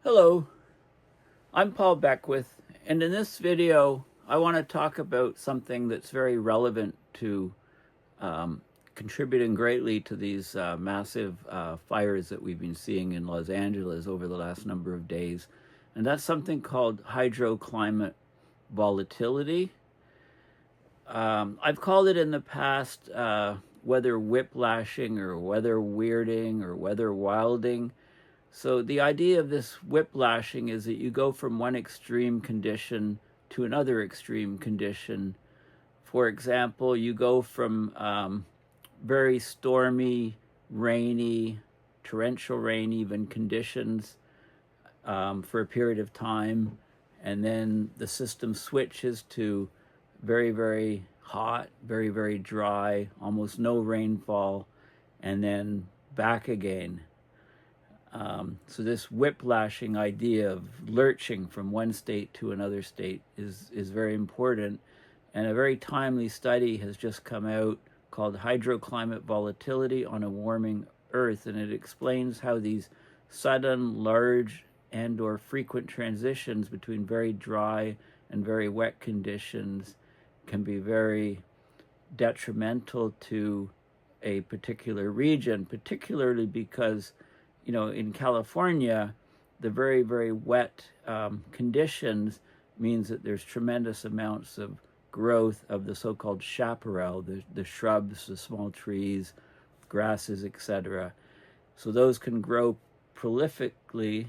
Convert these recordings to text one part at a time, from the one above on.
Hello, I'm Paul Beckwith, and in this video, I want to talk about something that's very relevant to contributing greatly to these massive fires that we've been seeing in Los Angeles over the last number of days, and that's something called hydroclimate volatility. I've called it in the past weather whiplashing or weather weirding or weather wilding. So the idea of this whiplashing is that you go from one extreme condition to another extreme condition. For example, you go from very stormy, rainy, torrential rain even conditions for a period of time, and then the system switches to very, very hot, very, very dry, almost no rainfall, and then back again. So this whiplashing idea of lurching from one state to another state is very important. And a very timely study has just come out called Hydroclimate Volatility on a Warming Earth, and it explains how these sudden, large, and or frequent transitions between very dry and very wet conditions can be very detrimental to a particular region, particularly because in California, the very, very wet conditions means that there's tremendous amounts of growth of the so-called chaparral, the shrubs, the small trees, grasses, etc. So those can grow prolifically,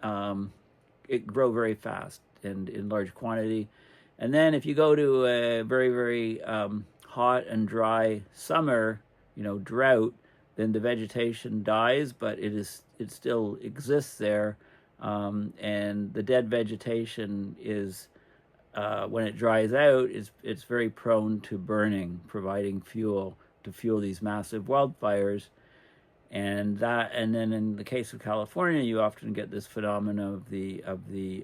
it grow very fast and in large quantity. And then if you go to a very, very hot and dry summer, drought, then the vegetation dies, but it still exists there, and the dead vegetation is when it dries out, it's very prone to burning, providing fuel to fuel these massive wildfires, and then in the case of California, you often get this phenomenon of the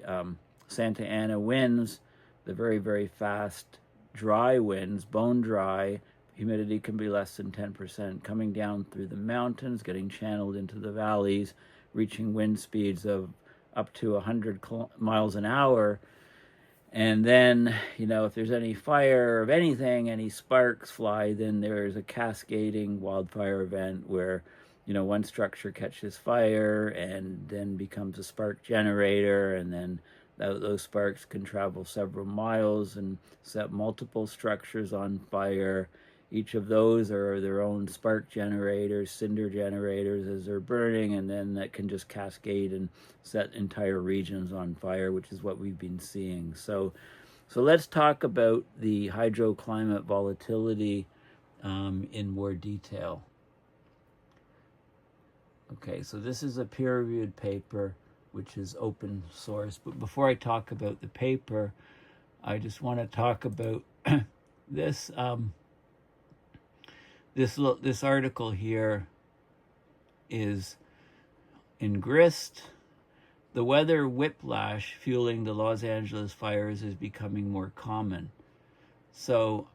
Santa Ana winds, the very, very fast dry winds, bone dry. Humidity can be less than 10%, coming down through the mountains, getting channeled into the valleys, reaching wind speeds of up to 100 miles an hour. And then, if there's any fire of anything, any sparks fly, then there's a cascading wildfire event where, one structure catches fire and then becomes a spark generator, and then those sparks can travel several miles and set multiple structures on fire. Each of those are their own spark generators, cinder generators as they're burning, and then that can just cascade and set entire regions on fire, which is what we've been seeing. So let's talk about the hydroclimate volatility in more detail. Okay, so this is a peer-reviewed paper, which is open source. But before I talk about the paper, I just want to talk about this. This article here is in Grist. The weather whiplash fueling the Los Angeles fires is becoming more common. So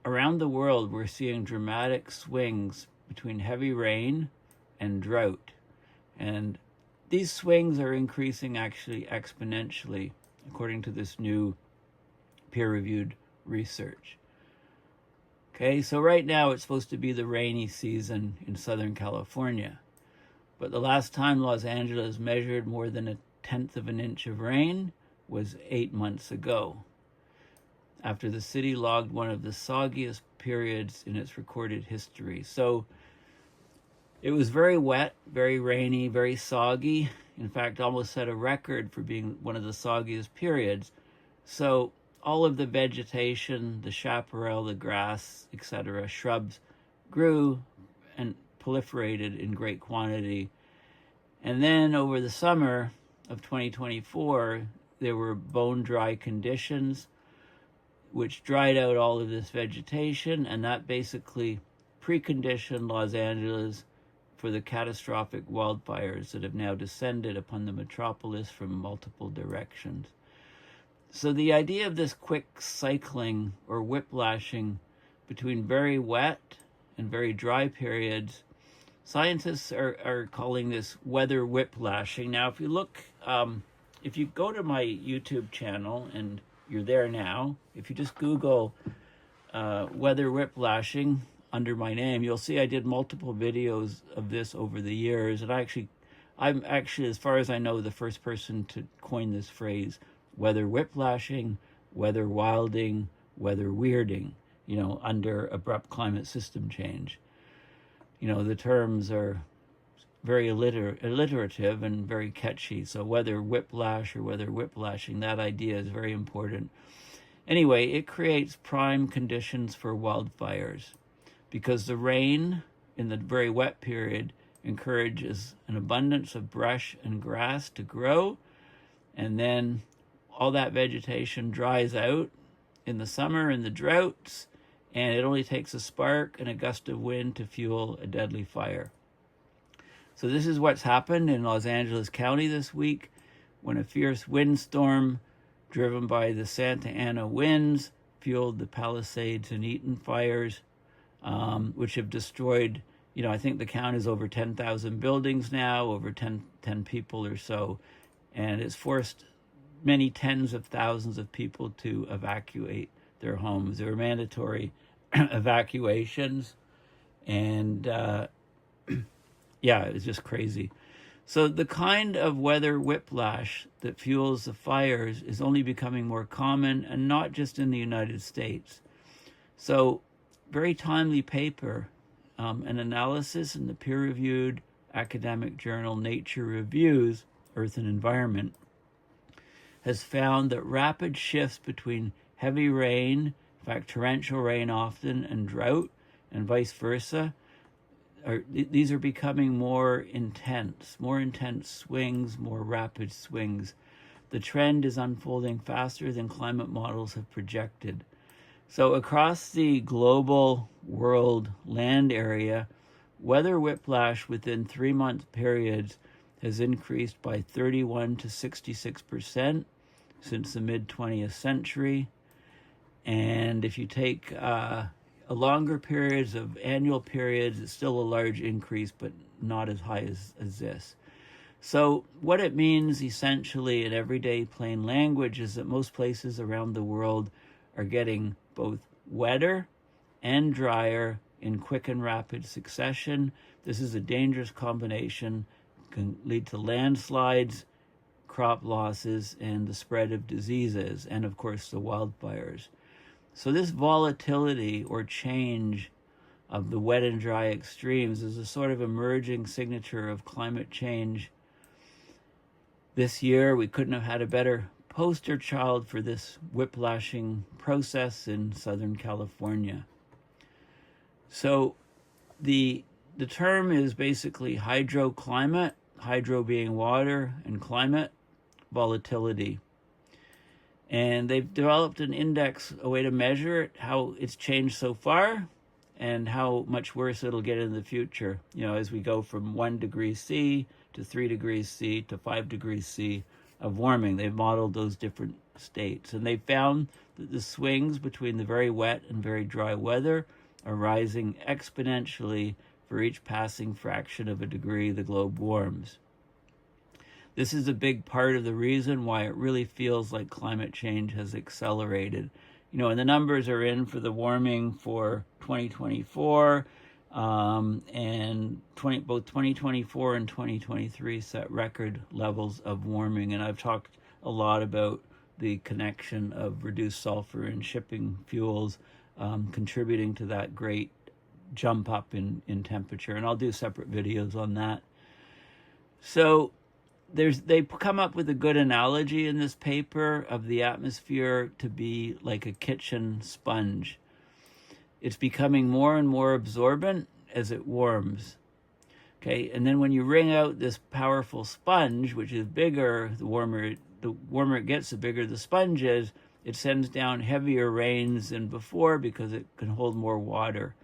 around the world, we're seeing dramatic swings between heavy rain and drought. And these swings are increasing actually exponentially, according to this new peer-reviewed research. Okay, so right now it's supposed to be the rainy season in Southern California. But the last time Los Angeles measured more than 1/10 of an inch of rain was 8 months ago, after the city logged one of the soggiest periods in its recorded history. So it was very wet, very rainy, very soggy. In fact, almost set a record for being one of the soggiest periods. So all of the vegetation, the chaparral, the grass, etc., shrubs, grew and proliferated in great quantity. And then over the summer of 2024, there were bone-dry conditions, which dried out all of this vegetation, and that basically preconditioned Los Angeles for the catastrophic wildfires that have now descended upon the metropolis from multiple directions. So the idea of this quick cycling or whiplashing between very wet and very dry periods Scientists are calling this weather whiplashing. Now, if you look, if you go to my YouTube channel, and you're there now, if you just Google weather whiplashing under my name, you'll see I did multiple videos of this over the years. And I'm actually, as far as I know, the first person to coin this phrase, weather whiplashing, weather wilding, weather weirding, under abrupt climate system change. The terms are very alliterative and very catchy. So whether whiplash or whether whiplashing, that idea is very important. Anyway, it creates prime conditions for wildfires because the rain in the very wet period encourages an abundance of brush and grass to grow, and then all that vegetation dries out in the summer in the droughts, and it only takes a spark and a gust of wind to fuel a deadly fire. So this is what's happened in Los Angeles County this week when a fierce windstorm driven by the Santa Ana winds fueled the Palisades and Eaton fires, which have destroyed, I think the count is over 10,000 buildings now, over 10 people or so, and it's forced many tens of thousands of people to evacuate their homes. There were mandatory evacuations, and yeah, it's just crazy. So the kind of weather whiplash that fuels the fires is only becoming more common, and not just in the United States. So very timely paper, an analysis in the peer-reviewed academic journal Nature Reviews, Earth and Environment, has found that rapid shifts between heavy rain, in fact torrential rain often, and drought, and vice versa, these are becoming more intense swings, more rapid swings. The trend is unfolding faster than climate models have projected. So across the global world land area, weather whiplash within 3-month periods has increased by 31 to 66% since the mid-20th century. And if you take a longer periods of annual periods, it's still a large increase, but not as high as this. So what it means essentially in everyday plain language is that most places around the world are getting both wetter and drier in quick and rapid succession. This is a dangerous combination, can lead to landslides, crop losses, and the spread of diseases, and of course the wildfires. So this volatility or change of the wet and dry extremes is a sort of emerging signature of climate change. This year, we couldn't have had a better poster child for this whiplashing process in Southern California. So the term is basically hydroclimate, hydro being water and climate, volatility. And they've developed an index, a way to measure it, how it's changed so far and how much worse it'll get in the future, as we go from 1 degree C to 3 degrees C to 5 degrees C of warming. They've modeled those different states, and they found that the swings between the very wet and very dry weather are rising exponentially for each passing fraction of a degree the globe warms. This is a big part of the reason why it really feels like climate change has accelerated. And the numbers are in for the warming for 2024, and both 2024 and 2023 set record levels of warming. And I've talked a lot about the connection of reduced sulfur and shipping fuels contributing to that great jump up in temperature. And I'll do separate videos on that. So they come up with a good analogy in this paper of the atmosphere to be like a kitchen sponge. It's becoming more and more absorbent as it warms. Okay, and then when you wring out this powerful sponge, which is bigger, the warmer it gets, the bigger the sponge is, it sends down heavier rains than before because it can hold more water.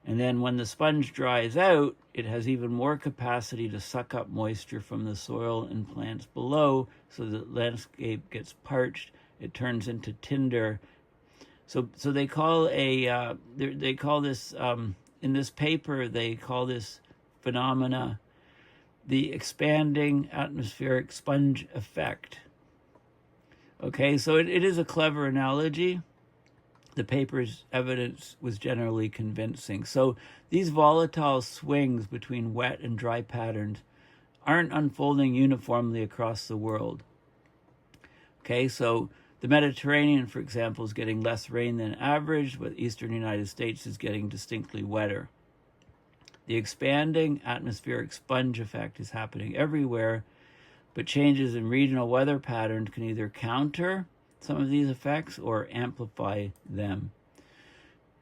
And then when the sponge dries out, it has even more capacity to suck up moisture from the soil and plants below, so the landscape gets parched. It turns into tinder. So they call this in this paper, they call this phenomena, the expanding atmospheric sponge effect. Okay, so it is a clever analogy. The paper's evidence was generally convincing. So these volatile swings between wet and dry patterns aren't unfolding uniformly across the world. Okay, so the Mediterranean, for example, is getting less rain than average, but the eastern United States is getting distinctly wetter. The expanding atmospheric sponge effect is happening everywhere, but changes in regional weather patterns can either counter some of these effects or amplify them.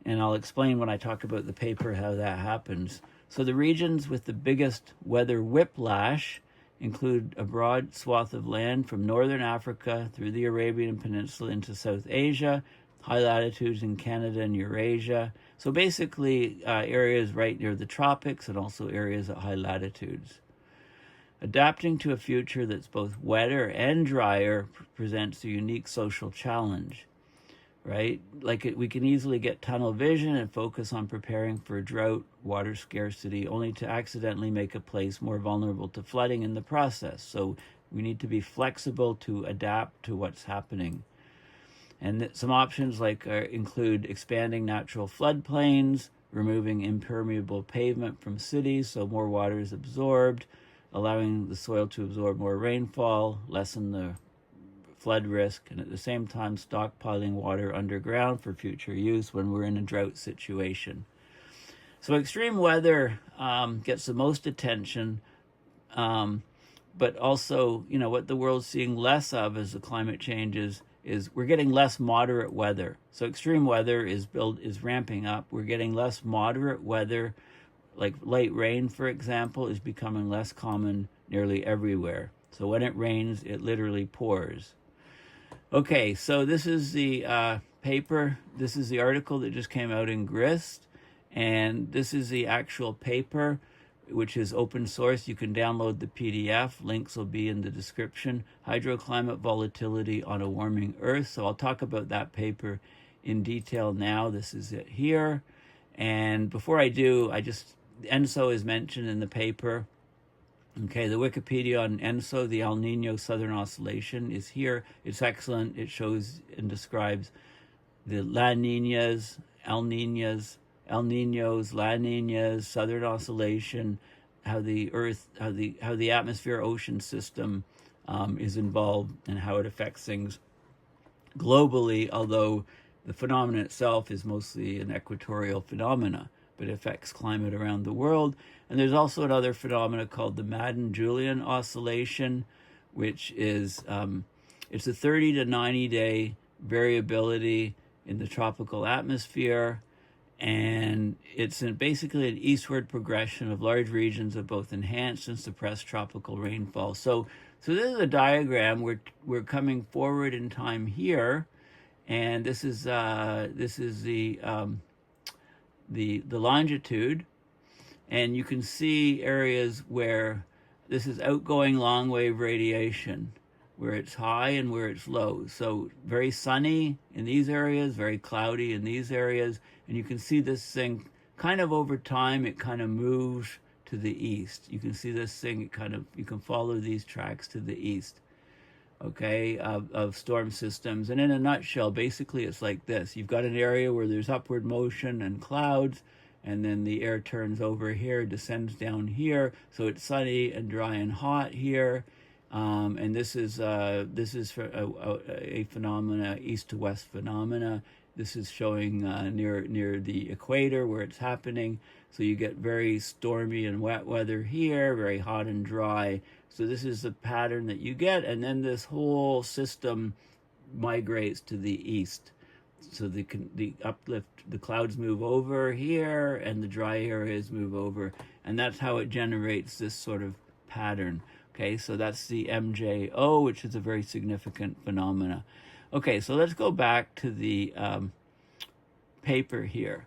And I'll explain when I talk about the paper how that happens. So the regions with the biggest weather whiplash include a broad swath of land from northern Africa through the Arabian Peninsula into South Asia, high latitudes in Canada and Eurasia. So basically areas right near the tropics and also areas at high latitudes. Adapting to a future that's both wetter and drier presents a unique social challenge, right? We can easily get tunnel vision and focus on preparing for drought, water scarcity, only to accidentally make a place more vulnerable to flooding in the process. So we need to be flexible to adapt to what's happening. And some options include expanding natural floodplains, removing impermeable pavement from cities so more water is absorbed, allowing the soil to absorb more rainfall, lessen the flood risk, and at the same time stockpiling water underground for future use when we're in a drought situation. So extreme weather gets the most attention, but also, what the world's seeing less of as the climate changes is we're getting less moderate weather. So extreme weather is ramping up. We're getting less moderate weather. Like light rain, for example, is becoming less common nearly everywhere. So when it rains, it literally pours. Okay, so this is the paper. This is the article that just came out in Grist. And this is the actual paper, which is open source. You can download the PDF. Links will be in the description. Hydroclimate volatility on a warming Earth. So I'll talk about that paper in detail now. This is it here. And before I do, ENSO is mentioned in the paper. Okay, the Wikipedia on ENSO, the El Nino Southern Oscillation, is here. It's excellent. It shows and describes the La Ninas, El Ninos, La Ninas, Southern Oscillation, how the Earth, how the atmosphere-ocean system is involved and how it affects things globally, although the phenomenon itself is mostly an equatorial phenomena, but it affects climate around the world. And there's also another phenomena called the Madden-Julian oscillation, which is it's a 30 to 90 day variability in the tropical atmosphere, and it's basically an eastward progression of large regions of both enhanced and suppressed tropical rainfall. So this is a diagram. We're coming forward in time here, and this is the longitude, and you can see areas where this is outgoing long wave radiation, where it's high and where it's low. So very sunny in these areas, very cloudy in these areas, and you can see this thing kind of over time, it kind of moves to the east. You can see this thing, you can follow these tracks to the east, okay, of storm systems. And in a nutshell, basically it's like this. You've got an area where there's upward motion and clouds, and then the air turns over here, descends down here, so it's sunny and dry and hot here. And this is for a phenomena, east to west phenomena. This is showing near the equator where it's happening. So you get very stormy and wet weather here, very hot and dry. So this is the pattern that you get, and then this whole system migrates to the east. So the uplift, the clouds move over here, and the dry areas move over, and that's how it generates this sort of pattern. Okay, so that's the MJO, which is a very significant phenomena. Okay, so let's go back to the paper here.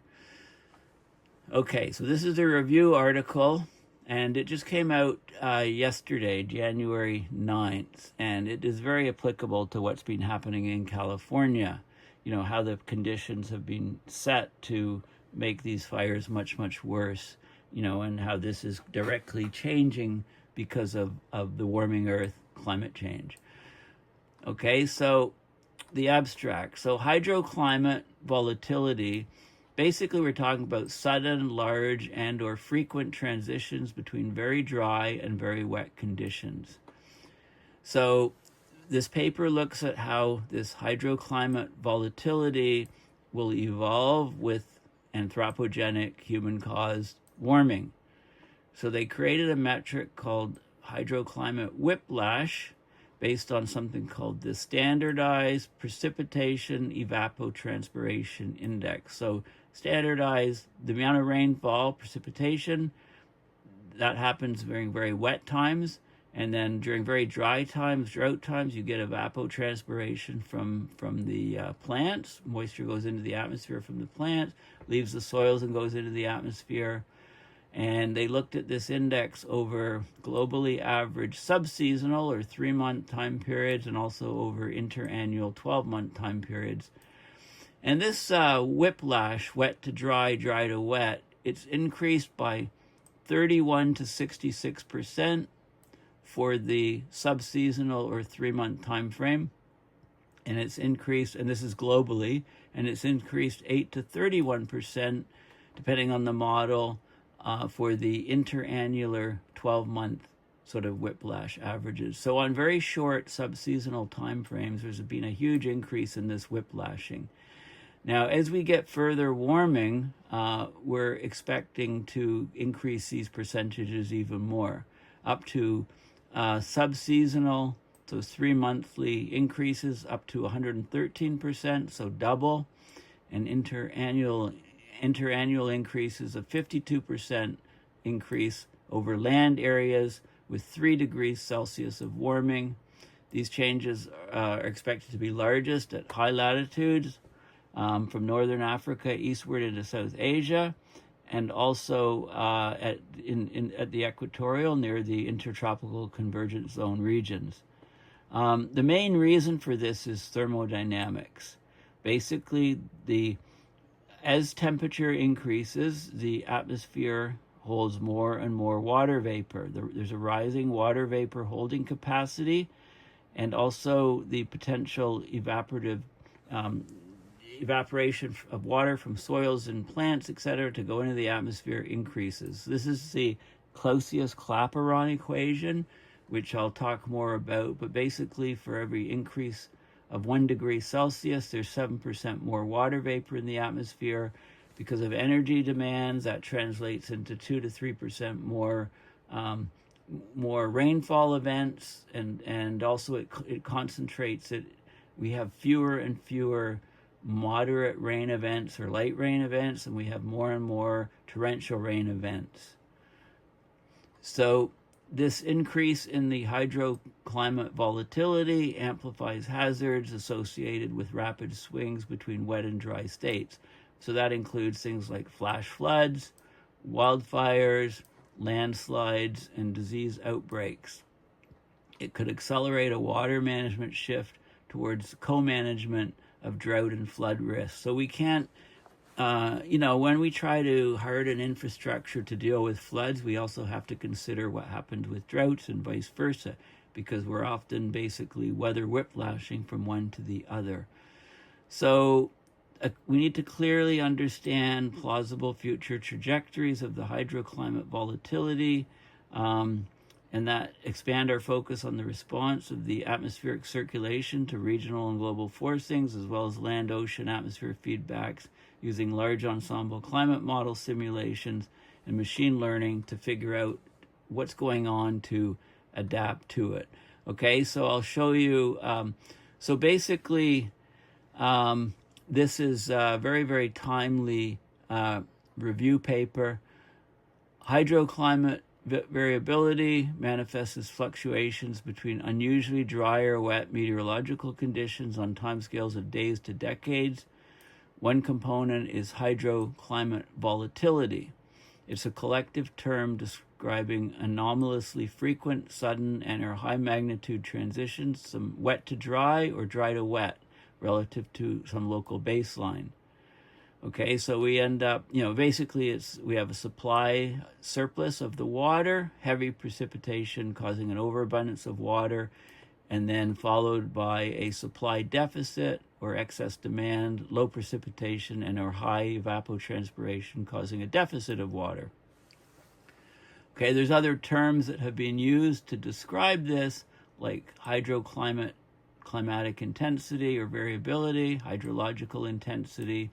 Okay, so this is a review article, and it just came out yesterday, January 9th, and it is very applicable to what's been happening in California. You know, how the conditions have been set to make these fires much, much worse. and how this is directly changing because of the warming Earth, climate change. Okay, so the abstract. So hydroclimate volatility, basically we're talking about sudden, large, and or frequent transitions between very dry and very wet conditions. So this paper looks at how this hydroclimate volatility will evolve with anthropogenic human-caused warming. So they created a metric called hydroclimate whiplash based on something called the standardized precipitation evapotranspiration index. So standardized the amount of rainfall, precipitation, that happens during very wet times, and then during very dry times, drought times, you get evapotranspiration from the plants. Moisture goes into the atmosphere from the plants, leaves the soils and goes into the atmosphere. And they looked at this index over globally average subseasonal or 3-month time periods, and also over interannual 12-month time periods. And this whiplash, wet to dry, dry to wet, it's increased by 31 to 66% for the subseasonal or 3-month time frame. And it's increased, and this is globally, and it's increased 8 to 31%, depending on the model, for the interannular 12-month sort of whiplash averages. So on very short subseasonal time frames, there's been a huge increase in this whiplashing. Now, as we get further warming, we're expecting to increase these percentages even more, up to subseasonal, so 3-monthly increases up to 113%, so double, and interannual increases of 52% increase over land areas with 3 degrees Celsius of warming. These changes are expected to be largest at high latitudes, from northern Africa eastward into South Asia, and also at the equatorial near the intertropical convergence zone regions. The main reason for this is thermodynamics. Basically, as temperature increases, the atmosphere holds more and more water vapor. There's a rising water vapor holding capacity, and also the potential evaporative evaporation of water from soils and plants, etc., to go into the atmosphere increases. This is the Clausius-Clapeyron equation, which I'll talk more about, but basically for every increase of 1 degree Celsius, there's 7% more water vapor in the atmosphere. Because of energy demands, that translates into 2 to 3% more rainfall events, and also it concentrates it. We have fewer and fewer moderate rain events or light rain events, and we have more and more torrential rain events. So this increase in the hydroclimate volatility amplifies hazards associated with rapid swings between wet and dry states. So that includes things like flash floods, wildfires, landslides, and disease outbreaks. It could accelerate a water management shift towards co-management of drought and flood risks. So we can't, when we try to harden infrastructure to deal with floods, we also have to consider what happened with droughts and vice versa, because we're often basically weather whiplashing from one to the other. So we need to clearly understand plausible future trajectories of the hydroclimate volatility, and that expand our focus on the response of the atmospheric circulation to regional and global forcings, as well as land-ocean atmosphere feedbacks, using large ensemble climate model simulations and machine learning to figure out what's going on to adapt to it. Okay, so I'll show you. So basically, this is a very, very timely review paper. Hydroclimate variability manifests as fluctuations between unusually dry or wet meteorological conditions on timescales of days to decades. One component is hydroclimate volatility. It's a collective term describing anomalously frequent, sudden, and or high magnitude transitions, some wet to dry or dry to wet, relative to some local baseline. Okay, so we end up, basically we have a supply surplus of the water, heavy precipitation causing an overabundance of water, and then followed by a supply deficit or excess demand, low precipitation, and or high evapotranspiration causing a deficit of water. Okay, there's other terms that have been used to describe this, like hydroclimate, climatic intensity or variability, hydrological intensity,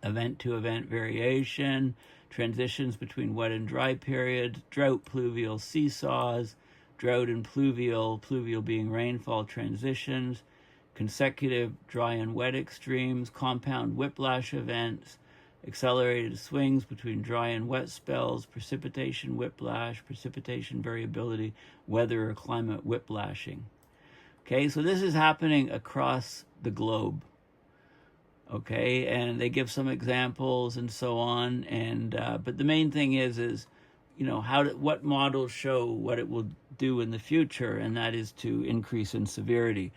event-to-event variation, transitions between wet and dry periods, drought pluvial seesaws, drought and pluvial being rainfall transitions, consecutive dry and wet extremes, compound whiplash events, accelerated swings between dry and wet spells, precipitation whiplash, precipitation variability, weather or climate whiplashing. Okay, so this is happening across the globe. Okay, and they give some examples and so on, and but the main thing is what models show what it will do in the future, and that is to increase in severity.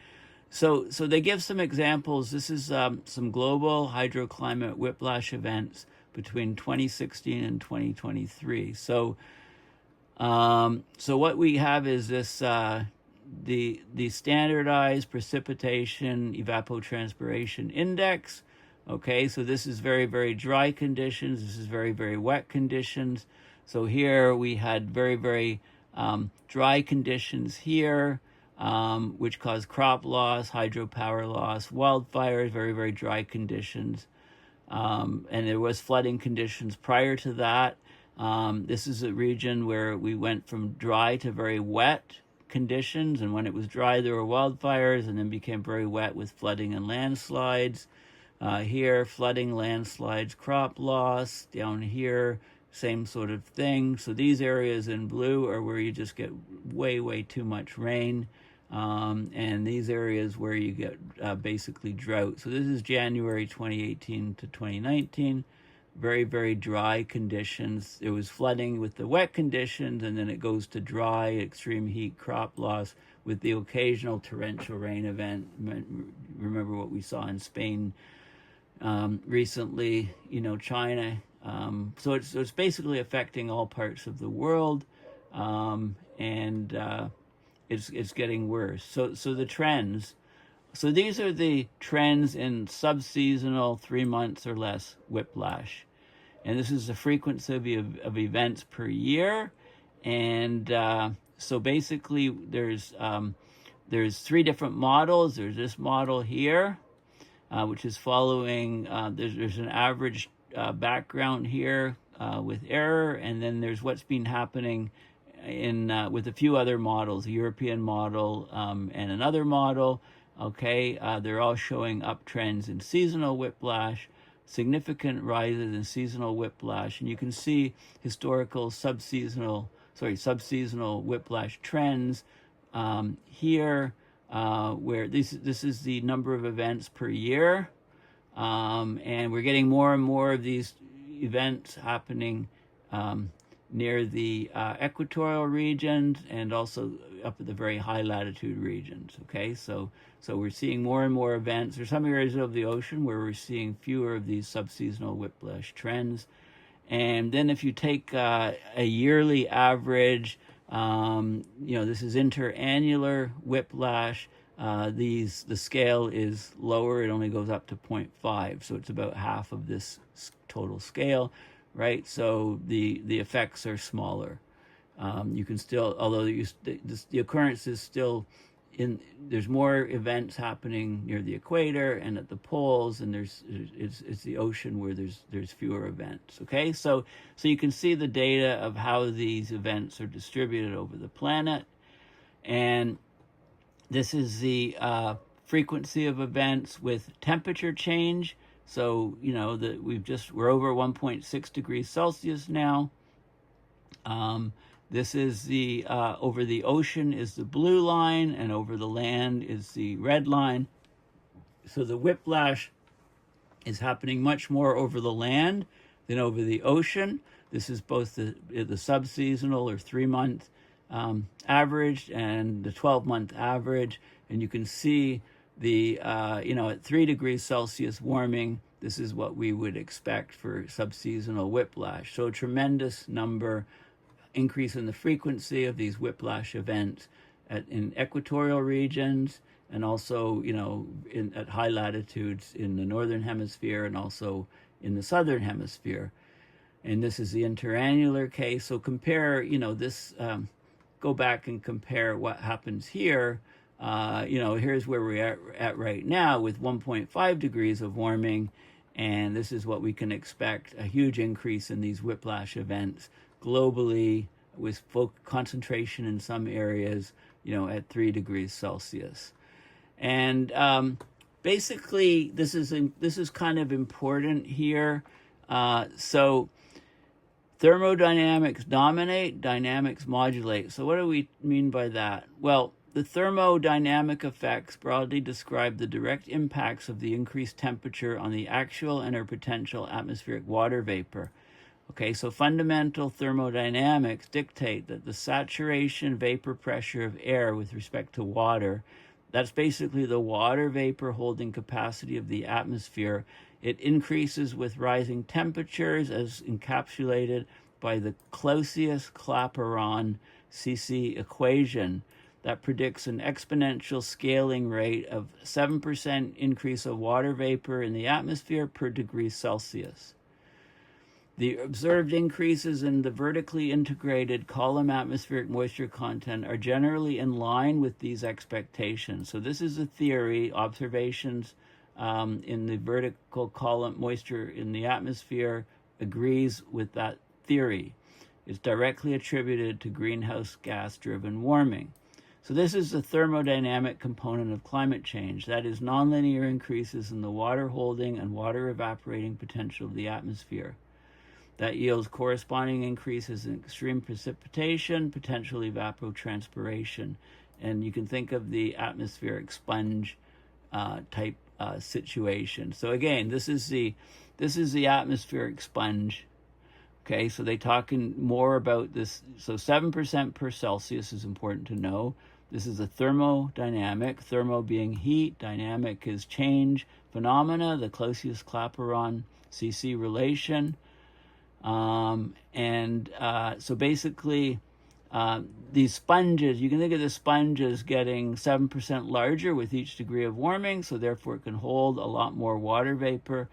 So they give some examples. This is some global hydroclimate whiplash events between 2016 and 2023. So what we have is this the standardized precipitation evapotranspiration index. Okay, so this is very, very dry conditions. This is very, very wet conditions. So here we had very, very dry conditions here, which caused crop loss, hydropower loss, wildfires, very, very dry conditions. And there was flooding conditions prior to that. This is a region where we went from dry to very wet conditions, and when it was dry there were wildfires, and then became very wet with flooding and landslides. Here, flooding, landslides, crop loss. Down here, same sort of thing. So these areas in blue are where you just get way, way too much rain, and these areas where you get basically drought. So this is January 2018 to 2019. Very, very dry conditions. It was flooding with the wet conditions, and then it goes to dry, extreme heat, crop loss, with the occasional torrential rain event. Remember what we saw in Spain recently, China. So it's basically affecting all parts of the world, and it's getting worse. So the trends. So these are the trends in subseasonal 3 months or less whiplash. And this is the frequency of events per year. And so basically there's 3 different models. There's this model here, which is following, there's an average background here with error. And then there's what's been happening with a few other models, a European model and another model. Okay, they're all showing uptrends in seasonal whiplash, significant rises in seasonal whiplash, and you can see historical subseasonal whiplash trends here, where this is the number of events per year, and we're getting more and more of these events happening near the equatorial regions and also up at the very high latitude regions. Okay, so we're seeing more and more events. There's some areas of the ocean where we're seeing fewer of these subseasonal whiplash trends. And then if you take a yearly average, this is interannular whiplash. The scale is lower. It only goes up to 0.5, so it's about half of this total scale, right? So the effects are smaller. You can still, although the occurrence is still there's more events happening near the equator and at the poles, and it's the ocean where there's fewer events. Okay, so you can see the data of how these events are distributed over the planet, and this is the frequency of events with temperature change. So we're over 1.6 degrees Celsius now. This is the over the ocean is the blue line, and over the land is the red line. So the whiplash is happening much more over the land than over the ocean. This is both the subseasonal or 3-month average and the 12-month average, and you can see at 3 degrees Celsius warming, this is what we would expect for subseasonal whiplash. So a tremendous increase in the frequency of these whiplash events in equatorial regions, and also, at high latitudes in the northern hemisphere and also in the southern hemisphere. And this is the interannular case. So compare, go back and compare what happens here. Here's where we're at right now with 1.5 degrees of warming. And this is what we can expect, a huge increase in these whiplash events globally, with concentration in some areas, at 3 degrees Celsius. And basically, this is kind of important here. So thermodynamics dominate, dynamics modulate. So what do we mean by that? Well, the thermodynamic effects broadly describe the direct impacts of the increased temperature on the actual and or potential atmospheric water vapor. Okay, so fundamental thermodynamics dictate that the saturation vapor pressure of air with respect to water, that's basically the water vapor holding capacity of the atmosphere, it increases with rising temperatures as encapsulated by the Clausius-Clapeyron CC equation that predicts an exponential scaling rate of 7% increase of water vapor in the atmosphere per degree Celsius. The observed increases in the vertically integrated column atmospheric moisture content are generally in line with these expectations. So this is a theory, observations in the vertical column moisture in the atmosphere agrees with that theory. It's directly attributed to greenhouse gas-driven warming. So this is the thermodynamic component of climate change. That is nonlinear increases in the water holding and water evaporating potential of the atmosphere. That yields corresponding increases in extreme precipitation, potential evapotranspiration. And you can think of the atmospheric sponge type situation. So again, this is the atmospheric sponge. Okay, so they talking more about this. So 7% per Celsius is important to know. This is a thermodynamic, thermo being heat, dynamic is change phenomena, the Clausius-Clapeyron CC relation. So basically, these sponges, you can think of the sponges getting 7% larger with each degree of warming, so therefore it can hold a lot more water vapor.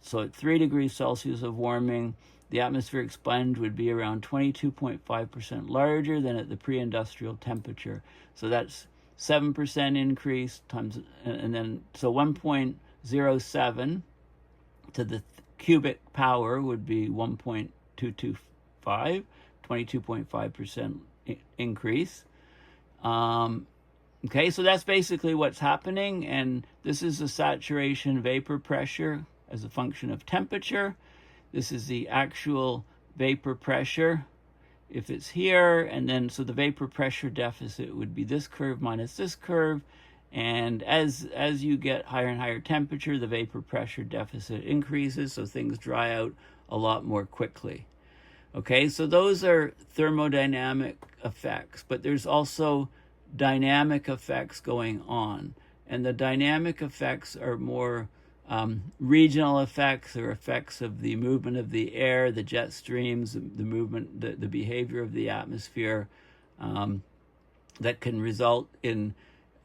So at 3 degrees Celsius of warming, the atmospheric sponge would be around 22.5% larger than at the pre-industrial temperature. So that's 7% increase times, and then, so 1.07 to the cubic power would be 1.225, 22.5% increase. Okay, so that's basically what's happening, and this is the saturation vapor pressure as a function of temperature. This is the actual vapor pressure if it's here, and then so the vapor pressure deficit would be this curve minus this curve, and as you get higher and higher temperature, the vapor pressure deficit increases, so things dry out a lot more quickly. Okay, so those are thermodynamic effects, but there's also dynamic effects going on, and the dynamic effects are more regional effects, or effects of the movement of the air, the jet streams, the movement, the behavior of the atmosphere, that can result in,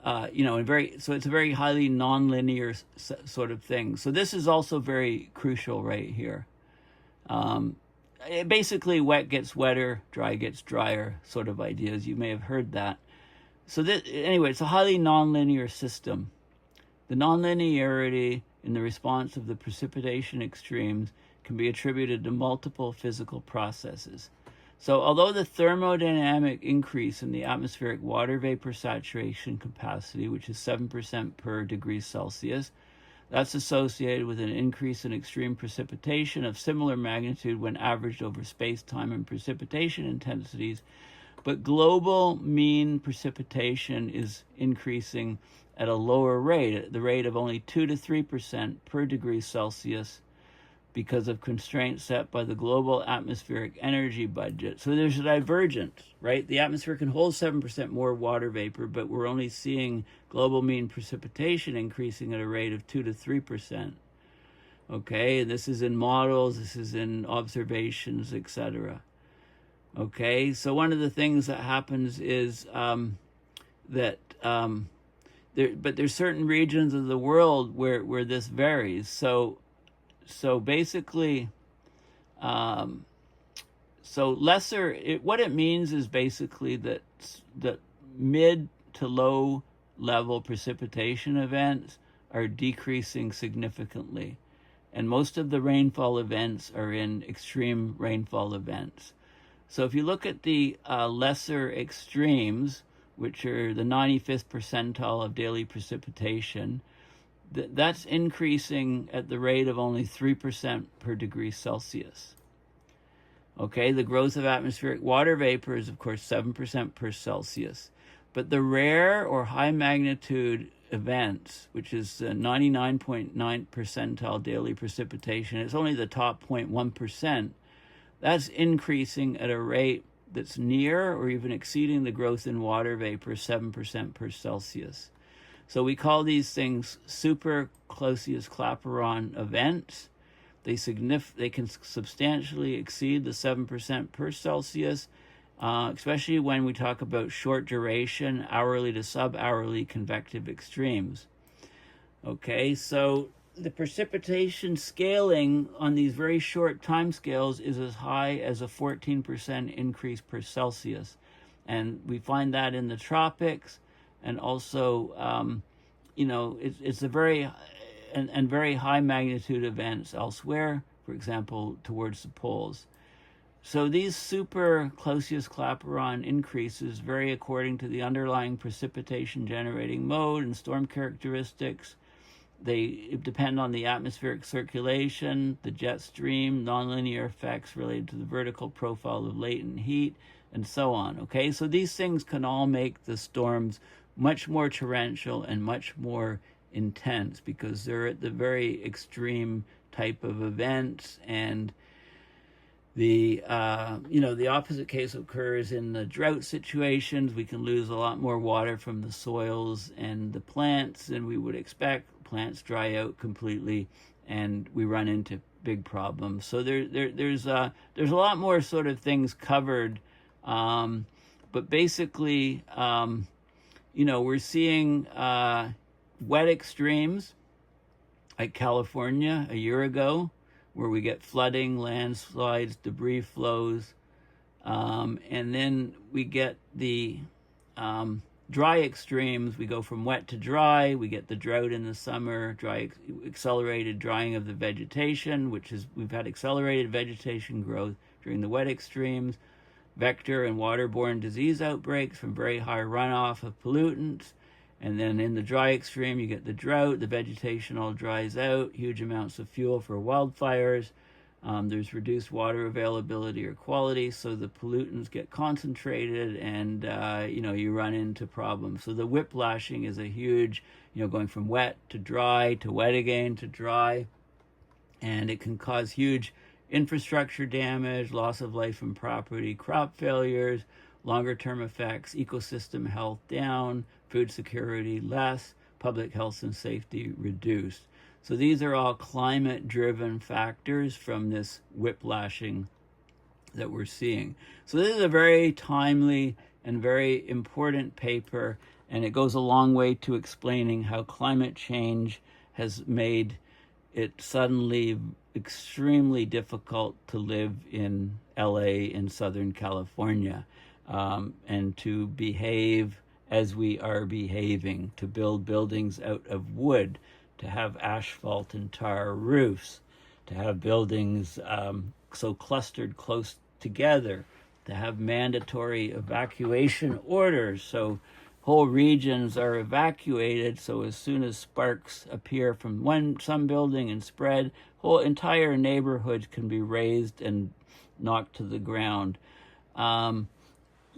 so it's a very highly nonlinear sort of thing. So this is also very crucial right here. Basically, wet gets wetter, dry gets drier sort of ideas. You may have heard that. So anyway, it's a highly nonlinear system. The nonlinearity in the response of the precipitation extremes can be attributed to multiple physical processes. So although the thermodynamic increase in the atmospheric water vapor saturation capacity, which is 7% per degree Celsius, that's associated with an increase in extreme precipitation of similar magnitude when averaged over space, time, and precipitation intensities. But global mean precipitation is increasing at a lower rate, at the rate of only 2 to 3% per degree Celsius, because of constraints set by the global atmospheric energy budget. So there's a divergence, right? The atmosphere can hold 7% more water vapor, but we're only seeing global mean precipitation increasing at a rate of 2 to 3%. Okay, and this is in models, this is in observations, etc. Okay, so one of the things that happens is that there's certain regions of the world where this varies. So basically, what it means is basically that mid to low level precipitation events are decreasing significantly. And most of the rainfall events are in extreme rainfall events. So if you look at the lesser extremes, which are the 95th percentile of daily precipitation, that's increasing at the rate of only 3% per degree Celsius. Okay, the growth of atmospheric water vapor is, of course, 7% per Celsius. But the rare or high magnitude events, which is the 99.9 percentile daily precipitation, it's only the top 0.1%, that's increasing at a rate that's near or even exceeding the growth in water vapor, 7% per Celsius. So we call these things super Clausius-Clapeyron events. They can substantially exceed the 7% per Celsius, especially when we talk about short duration, hourly to sub-hourly convective extremes. Okay, so the precipitation scaling on these very short time scales is as high as a 14% increase per Celsius. And we find that in the tropics, and also, it's a very high magnitude events elsewhere, for example, towards the poles. So these super Clausius-Clapeyron increases vary according to the underlying precipitation generating mode and storm characteristics. They depend on the atmospheric circulation, the jet stream, nonlinear effects related to the vertical profile of latent heat, and so on. Okay, so these things can all make the storms much more torrential and much more intense because they're at the very extreme type of events. And the opposite case occurs in the drought situations. We can lose a lot more water from the soils and the plants than we would expect. Plants dry out completely, and we run into big problems. So there's a lot more sort of things covered, but basically, we're seeing wet extremes like California a year ago, where we get flooding, landslides, debris flows, and then we get the dry extremes. We go from wet to dry. We get the drought in the summer, accelerated drying of the vegetation, we've had accelerated vegetation growth during the wet extremes, vector and waterborne disease outbreaks from very high runoff of pollutants. And then in the dry extreme, you get the drought, the vegetation all dries out, huge amounts of fuel for wildfires. There's reduced water availability or quality, so the pollutants get concentrated, and you run into problems. So the whiplashing is a huge, going from wet to dry to wet again to dry, and it can cause huge infrastructure damage, loss of life and property, crop failures, longer-term effects, ecosystem health down, food security less, public health and safety reduced. So these are all climate-driven factors from this whiplashing that we're seeing. So this is a very timely and very important paper, and it goes a long way to explaining how climate change has made it suddenly extremely difficult to live in LA in Southern California, and to behave as we are behaving, to build buildings out of wood, to have asphalt and tar roofs, to have buildings so clustered close together, to have mandatory evacuation orders, so whole regions are evacuated, so as soon as sparks appear from some building and spread, whole entire neighborhoods can be razed and knocked to the ground.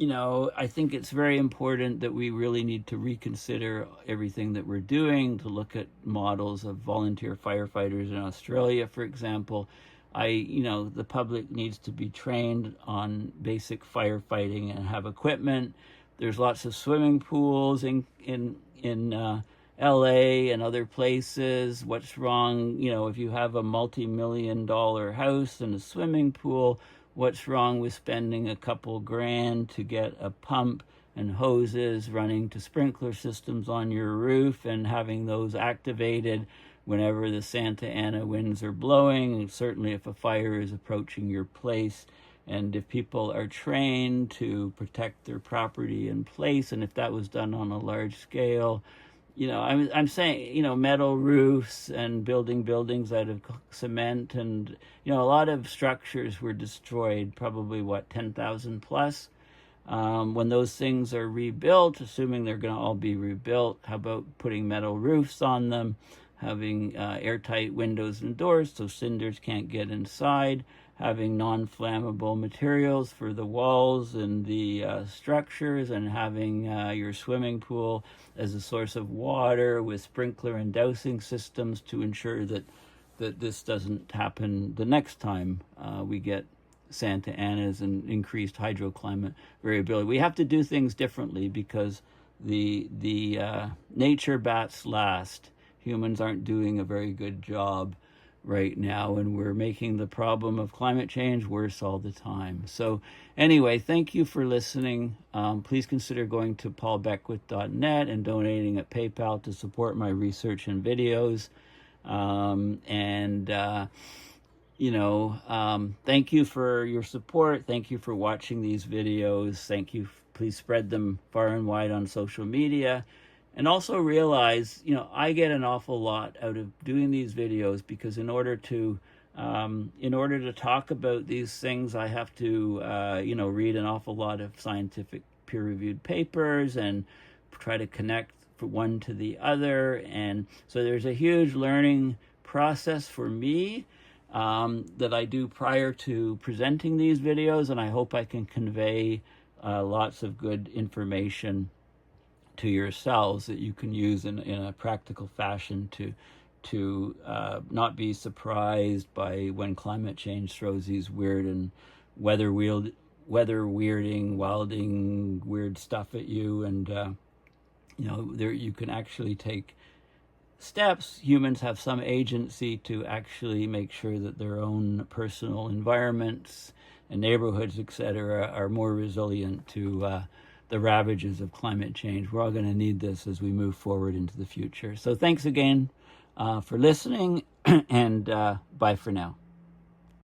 I think it's very important that we really need to reconsider everything that we're doing, to look at models of volunteer firefighters in Australia, for example. The public needs to be trained on basic firefighting and have equipment. There's lots of swimming pools in LA and other places. What's wrong, if you have a multi-million-dollar house and a swimming pool, what's wrong with spending a couple grand to get a pump and hoses running to sprinkler systems on your roof and having those activated whenever the Santa Ana winds are blowing, and certainly if a fire is approaching your place, and if people are trained to protect their property and place, and if that was done on a large scale. I'm saying, metal roofs and buildings out of cement, and, a lot of structures were destroyed, probably 10,000 plus. When those things are rebuilt, assuming they're going to all be rebuilt, how about putting metal roofs on them, having airtight windows and doors so cinders can't get inside, having non-flammable materials for the walls and the structures, and having your swimming pool as a source of water with sprinkler and dousing systems to ensure that this doesn't happen the next time we get Santa Anas and increased hydroclimate variability. We have to do things differently because the nature bats last. Humans aren't doing a very good job right now, and we're making the problem of climate change worse all the time. So anyway, thank you for listening. Please consider going to paulbeckwith.net and donating at PayPal to support my research and videos. Thank you for your support. Thank you for watching these videos. Thank you. Please spread them far and wide on social media. And also realize, I get an awful lot out of doing these videos because in order to talk about these things, I have to, read an awful lot of scientific peer-reviewed papers and try to connect from one to the other. And so there's a huge learning process for me that I do prior to presenting these videos, and I hope I can convey lots of good information to yourselves that you can use in a practical fashion to not be surprised by when climate change throws these weird and weather weirding, wilding, weird stuff at you. And there you can actually take steps. Humans have some agency to actually make sure that their own personal environments and neighborhoods, etc., are more resilient to the ravages of climate change. We're all going to need this as we move forward into the future. So thanks again for listening, and bye for now.